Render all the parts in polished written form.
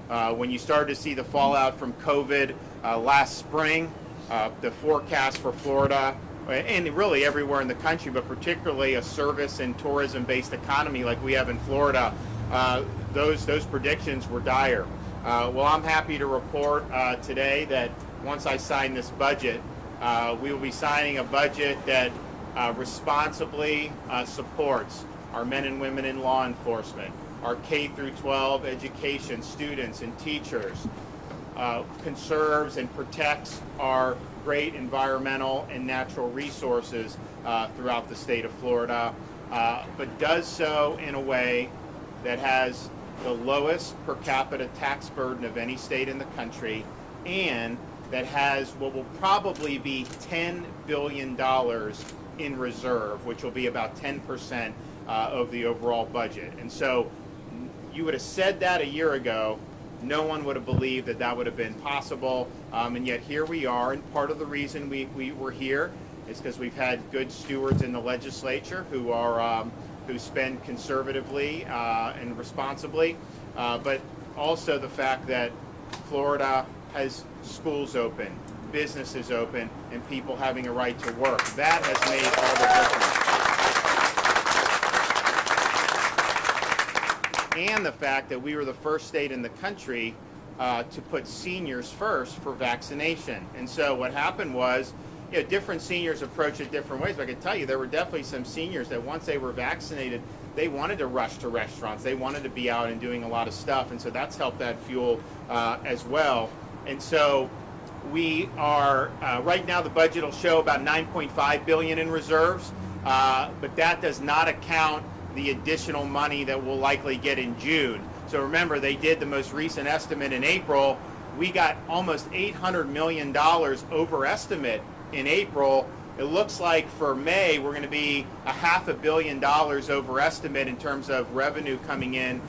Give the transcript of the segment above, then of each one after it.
When you started to see the fallout from COVID last spring, the forecast for Florida and really everywhere in the country, but particularly a service and tourism-based economy like we have in Florida, those predictions were dire. Well, I'm happy to report today that once I sign this budget, we will be signing a budget that responsibly supports our men and women in law enforcement, our K through 12 education students and teachers, conserves and protects our great environmental and natural resources throughout the state of Florida, but does so in a way that has the lowest per capita tax burden of any state in the country, and that has what will probably be $10 billion in reserve, which will be about 10% of the overall budget. And so you would have said that a year ago, no one would have believed that that would have been possible, and yet here we are. And part of the reason we were here is because we've had good stewards in the legislature who are who spend conservatively and responsibly, but also the fact that Florida has schools open, businesses open, and people having a right to work. That has made all the difference. And the fact that we were the first state in the country to put seniors first for vaccination. And so what happened was, you know, different seniors approach it different ways. But I can tell you there were definitely some seniors that once they were vaccinated, they wanted to rush to restaurants. They wanted to be out and doing a lot of stuff. And so that's helped that fuel as well. And so we are, right now the budget will show about $9.5 billion in reserves, but that does not account the additional money that we'll likely get in June. So remember, they did the most recent estimate in April. We got almost $800 million over estimate in April. It looks like for May we're going to be $500 million over estimate in terms of revenue coming in.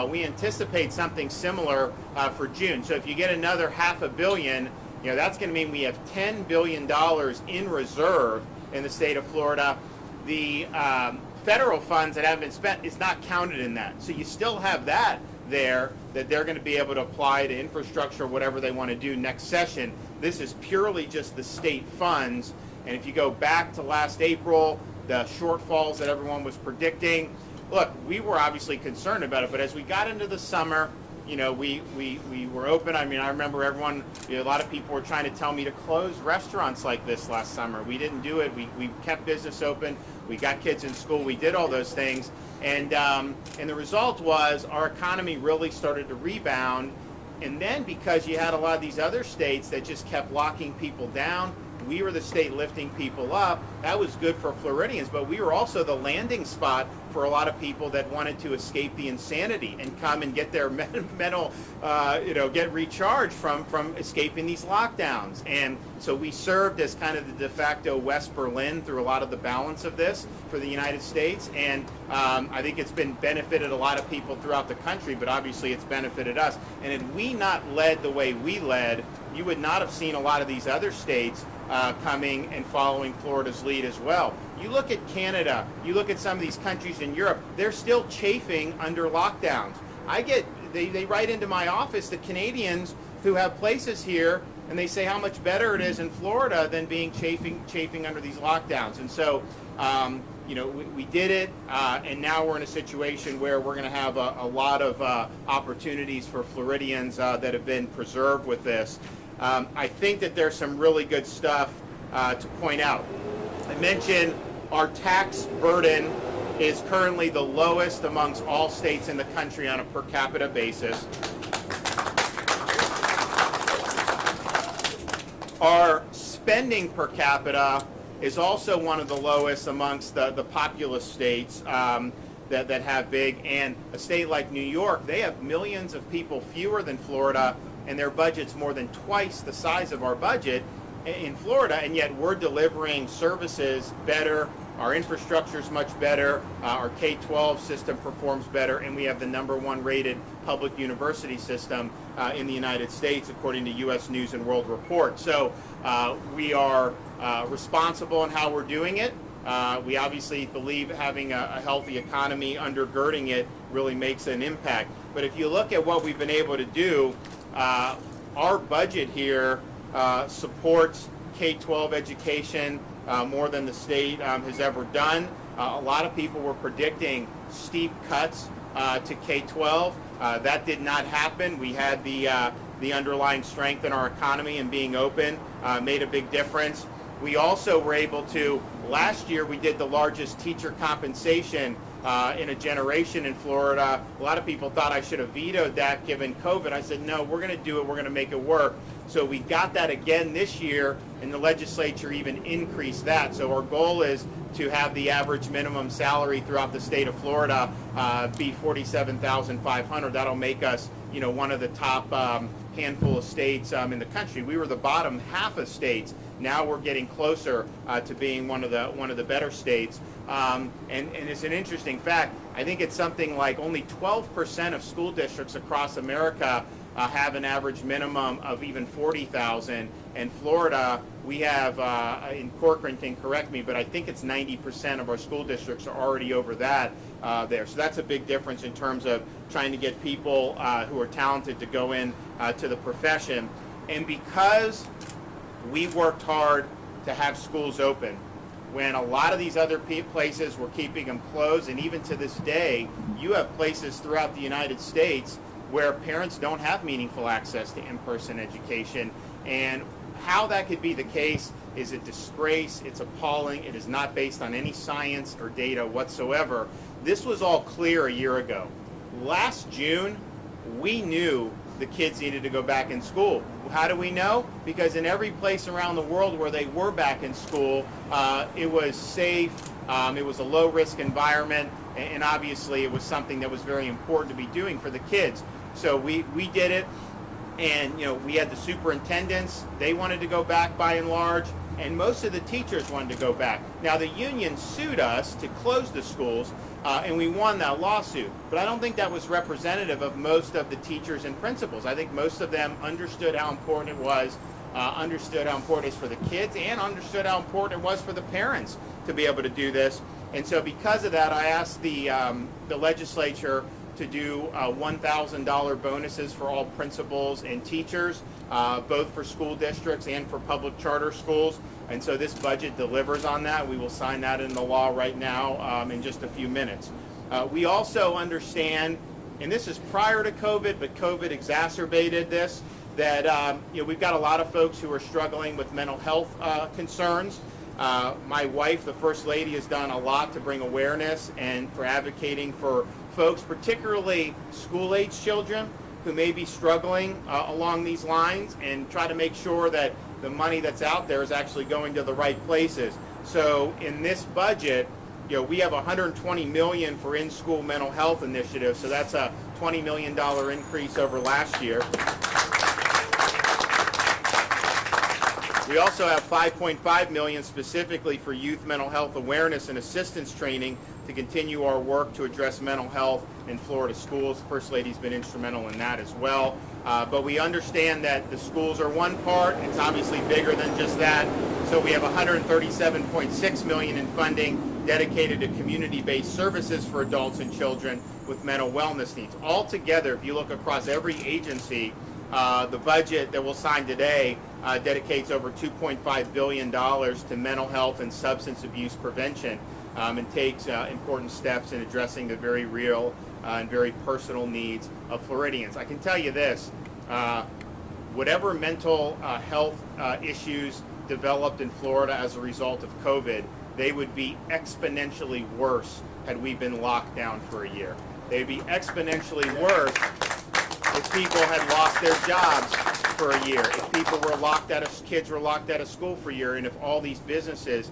We anticipate something similar for June. So if you get another $500 million, you know, that's going to mean we have $10 billion in reserve in the state of Florida. The federal funds that haven't been spent is not counted in that. So you still have that there that they're going to be able to apply to infrastructure, whatever they want to do next session. This is purely just the state funds. And if you go back to last April, the shortfalls that everyone was predicting, look, we were obviously concerned about it, but as we got into the summer, you know, we were open. I mean, I remember everyone, you know, a lot of people were trying to tell me to close restaurants like this last summer. We didn't do it. We kept business open. We got kids in school. We did all those things. And the result was our economy really started to rebound. And then because you had a lot of these other states that just kept locking people down, we were the state lifting people up. That was good for Floridians, but we were also the landing spot for a lot of people that wanted to escape the insanity and come and get their mental, get recharged from escaping these lockdowns. And so we served as kind of the de facto West Berlin through a lot of the balance of this for the United States. And I think it's been benefited a lot of people throughout the country, but obviously it's benefited us. And had we not led the way we led, you would not have seen a lot of these other states coming and following Florida's lead as well. You look at Canada, you look at some of these countries in Europe, they're still chafing under lockdowns. They write into my office, the Canadians who have places here, and they say how much better it is in Florida than being chafing under these lockdowns. And so, we did it, and now we're in a situation where we're going to have a lot of opportunities for Floridians that have been preserved with this. I think that there's some really good stuff to point out. I mentioned our tax burden is currently the lowest amongst all states in the country on a per capita basis. Our spending per capita is also one of the lowest amongst the populous states that have big. And a state like New York, they have millions of people fewer than Florida, and their budget's more than twice the size of our budget in Florida, and yet we're delivering services better. Our infrastructure is much better. Our K-12 system performs better, and we have the #1 rated public university system in the United States, according to U.S. News and World Report. So we are responsible in how we're doing it. We obviously believe having a healthy economy undergirding it really makes an impact. But if you look at what we've been able to do, our budget here supports K-12 education more than the state has ever done. A lot of people were predicting steep cuts to K-12. That did not happen. We had the underlying strength in our economy and being open made a big difference. We also were able to, last year we did the largest teacher compensation in a generation in Florida. A lot of people thought I should have vetoed that given COVID. I said, no, we're going to do it. We're going to make it work. So we got that again this year, and the legislature even increased that. So our goal is to have the average minimum salary throughout the state of Florida be $47,500. That'll make us, one of the top handful of states in the country. We were the bottom half of states. Now we're getting closer to being one of the better states. And it's an interesting fact. I think it's something like only 12% of school districts across America have an average minimum of even $40,000. In Florida, we have, in Corcoran can correct me, but I think it's 90% of our school districts are already over that there. So that's a big difference in terms of trying to get people who are talented to go in to the profession. And because we worked hard to have schools open, when a lot of these other places were keeping them closed, and even to this day, you have places throughout the United States where parents don't have meaningful access to in-person education. And how that could be the case is a disgrace. It's appalling. It is not based on any science or data whatsoever. This was all clear a year ago. Last June, we knew the kids needed to go back in school. How do we know? Because in every place around the world where they were back in school, it was safe, it was a low-risk environment, and obviously it was something that was very important to be doing for the kids. So we did it, and we had the superintendents. They wanted to go back by and large, and most of the teachers wanted to go back. Now the union sued us to close the schools, and we won that lawsuit. But I don't think that was representative of most of the teachers and principals. I think most of them understood how important it was, understood how important it is for the kids, and understood how important it was for the parents to be able to do this. And so because of that, I asked the legislature to do $1,000 bonuses for all principals and teachers, both for school districts and for public charter schools. And so this budget delivers on that. We will sign that into law right now in just a few minutes. We also understand, and this is prior to COVID, but COVID exacerbated this, that we've got a lot of folks who are struggling with mental health concerns. My wife, the First Lady, has done a lot to bring awareness and for advocating for folks, particularly school-age children who may be struggling along these lines, and try to make sure that the money that's out there is actually going to the right places. So in this budget, we have $120 million for in-school mental health initiatives, so that's a $20 million increase over last year. We also have $5.5 million specifically for youth mental health awareness and assistance training to continue our work to address mental health in Florida schools. The First Lady's been instrumental in that as well. But we understand that the schools are one part. It's obviously bigger than just that. So we have $137.6 million in funding dedicated to community-based services for adults and children with mental wellness needs. Altogether, if you look across every agency, the budget that we'll sign today dedicates over $2.5 billion to mental health and substance abuse prevention, and takes important steps in addressing the very real and very personal needs of Floridians. I can tell you this, whatever mental health issues developed in Florida as a result of COVID, they would be exponentially worse had we been locked down for a year. They'd be exponentially worse if people had lost their jobs for a year, if people were locked out of, kids were locked out of school for a year, and if all these businesses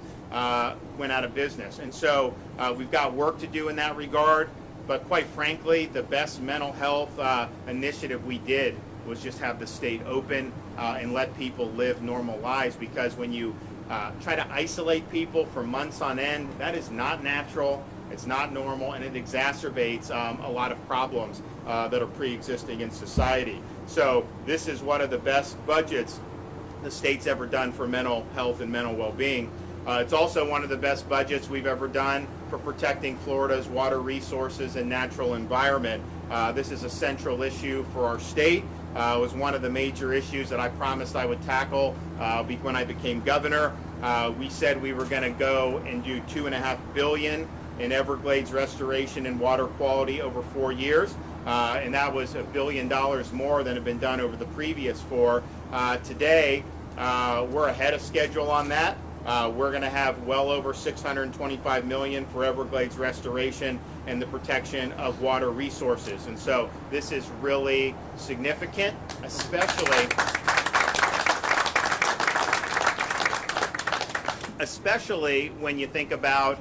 went out of business. And so we've got work to do in that regard, but quite frankly, the best mental health initiative we did was just have the state open and let people live normal lives, because when you try to isolate people for months on end, that is not natural. It's not normal, and it exacerbates a lot of problems that are pre-existing in society. So this is one of the best budgets the state's ever done for mental health and mental well-being. It's also one of the best budgets we've ever done for protecting Florida's water resources and natural environment. This is a central issue for our state. It was one of the major issues that I promised I would tackle when I became governor. We said we were going to go and do $2.5 billion in Everglades restoration and water quality over 4 years. And that was $1 billion more than had been done over the previous 4. Today, we're ahead of schedule on that. We're going to have well over $625 million for Everglades restoration and the protection of water resources. And so this is really significant, especially when you think about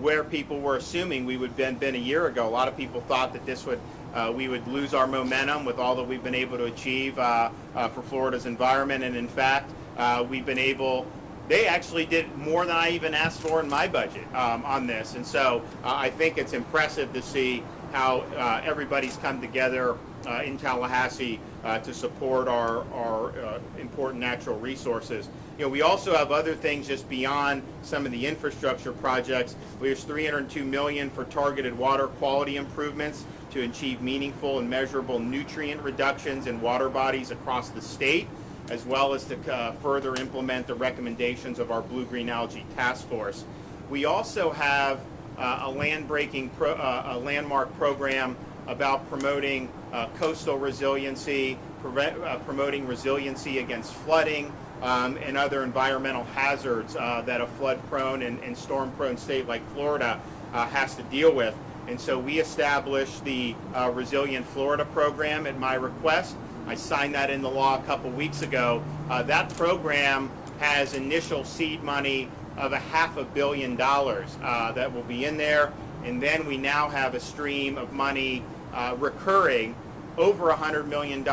where people were assuming we would have been a year ago. A lot of people thought that this would we would lose our momentum with all that we've been able to achieve for Florida's environment, and in fact, we've been able. They actually did more than I even asked for in my budget on this, and so I think it's impressive to see how everybody's come together in Tallahassee to support our important natural resources. You know, we also have other things just beyond some of the infrastructure projects. There's $302 million for targeted water quality improvements to achieve meaningful and measurable nutrient reductions in water bodies across the state, as well as to further implement the recommendations of our Blue-Green Algae Task Force. We also have a landmark program about promoting coastal resiliency, promoting resiliency against flooding and other environmental hazards that a flood-prone and storm-prone state like Florida has to deal with. And so we established the Resilient Florida program at my request. I signed that into law a couple weeks ago. That program has initial seed money of $500 million that will be in there, and then we now have a stream of money recurring over $100 million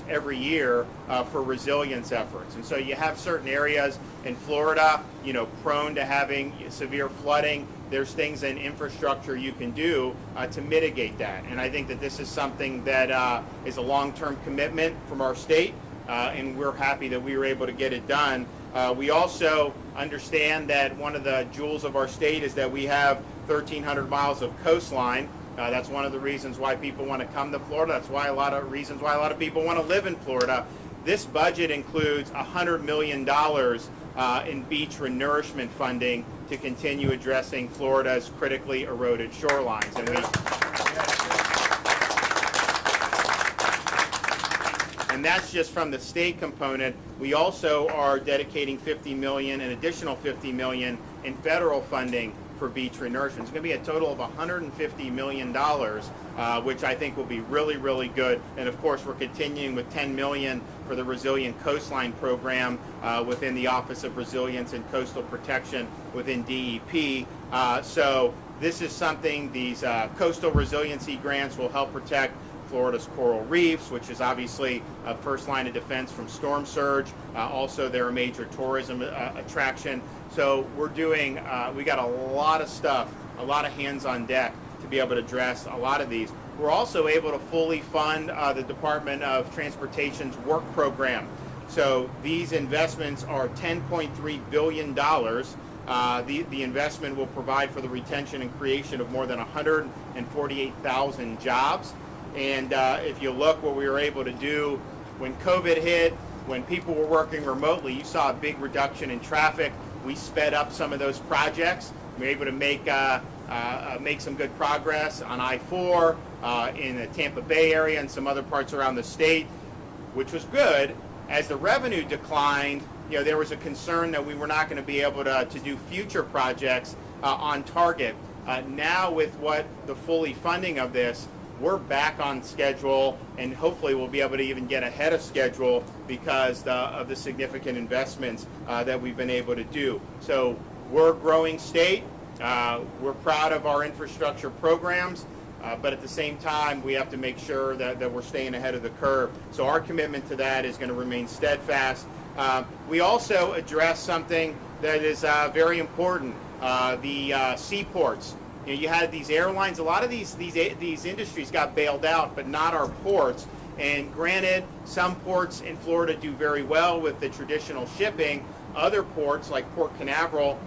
every year for resilience efforts. And so you have certain areas in Florida, you know, prone to having severe flooding. There's things in infrastructure you can do to mitigate that. And I think that this is something that is a long-term commitment from our state, and we're happy that we were able to get it done. We also understand that one of the jewels of our state is that we have 1,300 miles of coastline. That's one of the reasons why people want to come to Florida. That's why a lot of people want to live in Florida. This budget includes $100 million in beach renourishment funding to continue addressing Florida's critically eroded shorelines. And that's just from the state component. We also are dedicating $50 million, an additional $50 million in federal funding for beach renourishment. It's going to be a total of $150 million, which I think will be really, really good. And of course, we're continuing with $10 million for the Resilient Coastline Program within the Office of Resilience and Coastal Protection within DEP. So this is something, these coastal resiliency grants will help protect Florida's coral reefs, which is obviously a first line of defense from storm surge. Also, they're a major tourism attraction. So we're doing, we got a lot of stuff, a lot of hands on deck to be able to address a lot of these. We're also able to fully fund the Department of Transportation's work program. So these investments are $10.3 billion. The investment will provide for the retention and creation of more than 148,000 jobs. And if you look what we were able to do when COVID hit, when people were working remotely, you saw a big reduction in traffic. We sped up some of those projects. We were able to make some good progress on I-4 in the Tampa Bay area and some other parts around the state, which was good. As the revenue declined, you know, there was a concern that we were not going to be able to do future projects on target. Now with what the fully funding of this, we're back on schedule, and hopefully we'll be able to even get ahead of schedule because of the significant investments that we've been able to do. So we're a growing state. We're proud of our infrastructure programs, but at the same time, we have to make sure that we're staying ahead of the curve. So our commitment to that is going to remain steadfast. We also address something that is very important, the seaports. You know, you had these airlines, a lot of these industries got bailed out, but not our ports. And granted, some ports in Florida do very well with the traditional shipping. Other ports, like Port Canaveral,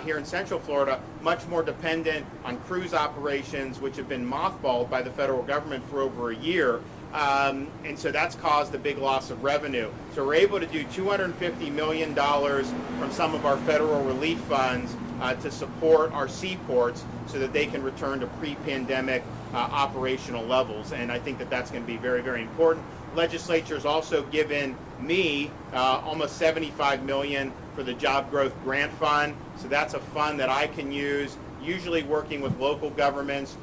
here in Central Florida, much more dependent on cruise operations, which have been mothballed by the federal government for over a year. And so that's caused a big loss of revenue. So we're able to do $250 million from some of our federal relief funds to support our seaports so that they can return to pre-pandemic operational levels. And I think that that's going to be very, very important. Legislature has also given me almost $75 million for the Job Growth Grant Fund. So that's a fund that I can use, usually working with local governments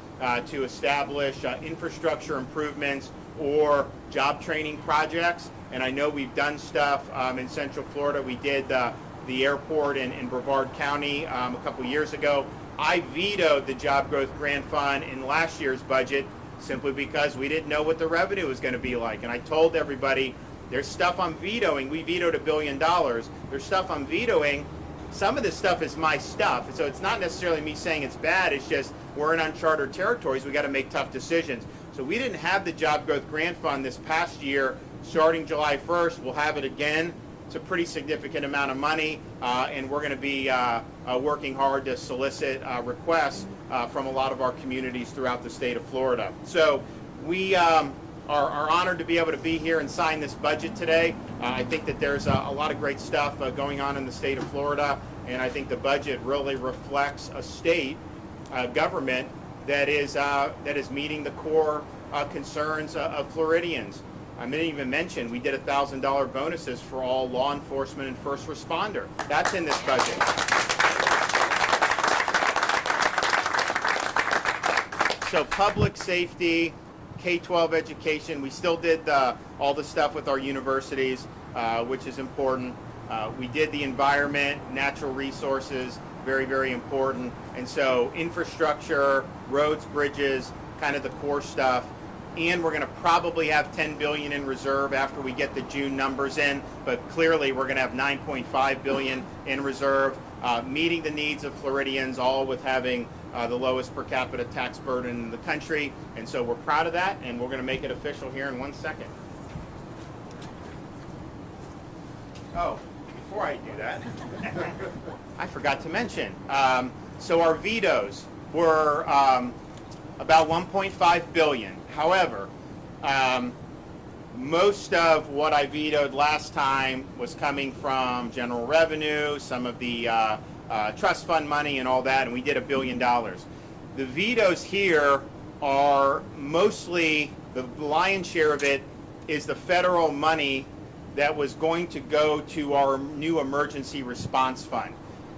to establish infrastructure improvements or job training projects. And I know we've done stuff in Central Florida. We did the airport in Brevard County a couple years ago. I vetoed the Job Growth Grant Fund in last year's budget simply because we didn't know what the revenue was going to be like. And I told everybody, there's stuff I'm vetoing. We vetoed $1 billion. There's stuff I'm vetoing. Some of this stuff is my stuff. So it's not necessarily me saying it's bad. It's just we're in uncharted territories. We got to make tough decisions. So we didn't have the Job Growth Grant Fund this past year. Starting July 1st, we'll have it again. It's a pretty significant amount of money, and we're going to be working hard to solicit requests from a lot of our communities throughout the state of Florida. So we are honored to be able to be here and sign this budget today. I think that there's a lot of great stuff going on in the state of Florida, and I think the budget really reflects a state government that is meeting the core concerns of Floridians. I didn't even mention we did $1,000 bonuses for all law enforcement and first responder. That's in this budget. So public safety, K-12 education, we still did all the stuff with our universities, which is important. We did the environment, natural resources, very, very important. And so infrastructure, roads, bridges, kind of the core stuff. And we're going to probably have $10 billion in reserve after we get the June numbers in, but clearly we're going to have $9.5 billion in reserve, meeting the needs of Floridians, all with having the lowest per capita tax burden in the country. And so we're proud of that, and we're going to make it official here in 1 second. Oh, before I do that, I forgot to mention. So our vetoes were about $1.5 billion. However, most of what I vetoed last time was coming from general revenue, some of the trust fund money and all that, and we did $1 billion. The vetoes here are mostly, the lion's share of it is the federal money that was going to go to our new emergency response fund.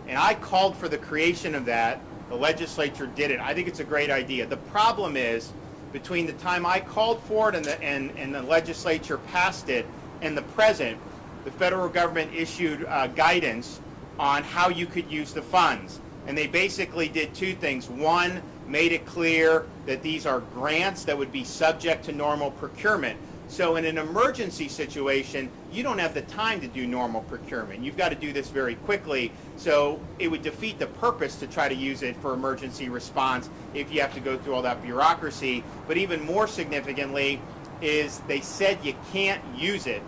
And I called for the creation of that. The legislature did it. I think it's a great idea. The problem is, between the time I called for it and the legislature passed it and the present, the federal government issued guidance on how you could use the funds. And they basically did two things. One, made it clear that these are grants that would be subject to normal procurement. So in an emergency situation, you don't have the time to do normal procurement. You've got to do this very quickly. So it would defeat the purpose to try to use it for emergency response if you have to go through all that bureaucracy. But even more significantly is they said you can't use it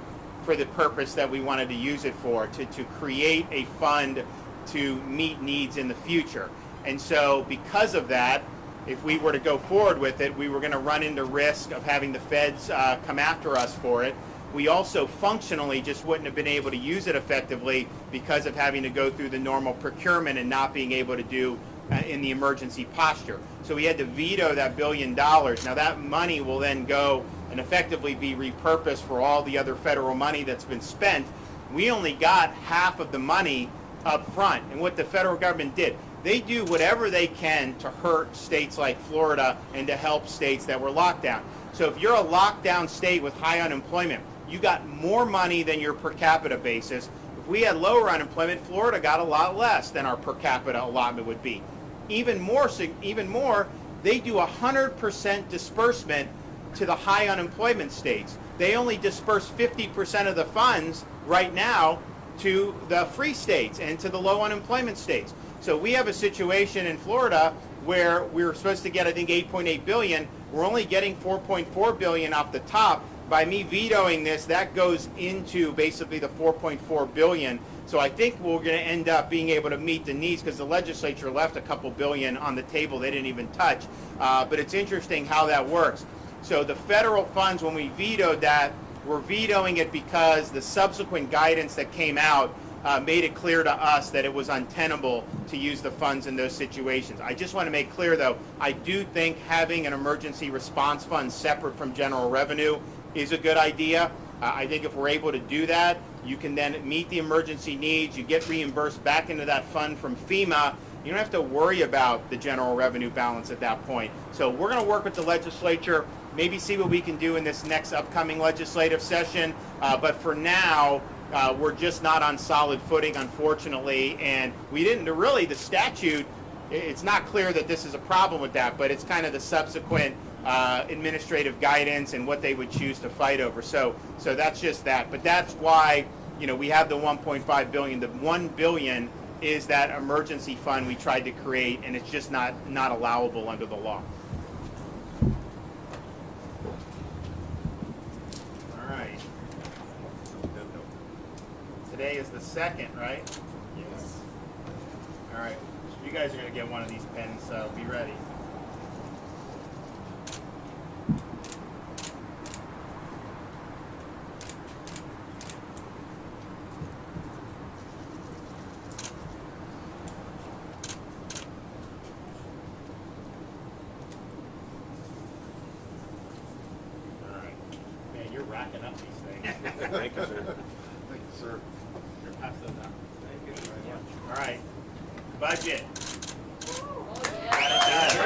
for the purpose that we wanted to use it for, to create a fund to meet needs in the future. And so because of that, if we were to go forward with it, we were going to run into risk of having the feds come after us for it. We also functionally just wouldn't have been able to use it effectively because of having to go through the normal procurement and not being able to do in the emergency posture. So we had to veto that $1 billion. Now that money will then go and effectively be repurposed for all the other federal money that's been spent. We only got half of the money up front. And what the federal government did, they do whatever they can to hurt states like Florida and to help states that were locked down. So if you're a lockdown state with high unemployment, you got more money than your per capita basis. If we had lower unemployment, Florida got a lot less than our per capita allotment would be. Even more, they do 100% disbursement to the high unemployment states. They only disperse 50% of the funds right now to the free states and to the low unemployment states. So we have a situation in Florida where we were supposed to get, I think, $8.8 billion. We're only getting $4.4 billion off the top. by me vetoing this, that goes into basically the 4.4 billion. So I think we're going to end up being able to meet the needs because the legislature left a couple billion on the table they didn't even touch. But it's interesting how that works. So the federal funds, when we vetoed that, we're vetoing it because the subsequent guidance that came out made it clear to us that it was untenable to use the funds in those situations. I just want to make clear, though, I do think having an emergency response fund separate from general revenue is a good idea. I think if we're able to do that, you can then meet the emergency needs, you get reimbursed back into that fund from FEMA. You don't have to worry about the general revenue balance at that point. So we're going to work with the legislature, maybe see what we can do in this next upcoming legislative session. But for now, we're just not on solid footing, unfortunately. And we didn't really, the statute, it's not clear that this is a problem with that, but it's kind of the subsequent administrative guidance and what they would choose to fight over. So that's just that. But that's why, we have the 1.5 billion. The 1 billion is that emergency fund we tried to create, and it's just not allowable under the law. All right. Today is the 2nd, right? Yes. All right. You guys are going to get one of these pens, so be ready. You're racking up these things. Thank you, sir. Thank you, sir. Here, pass those out. Thank you very much. All right. Budget. Oh, Got it done.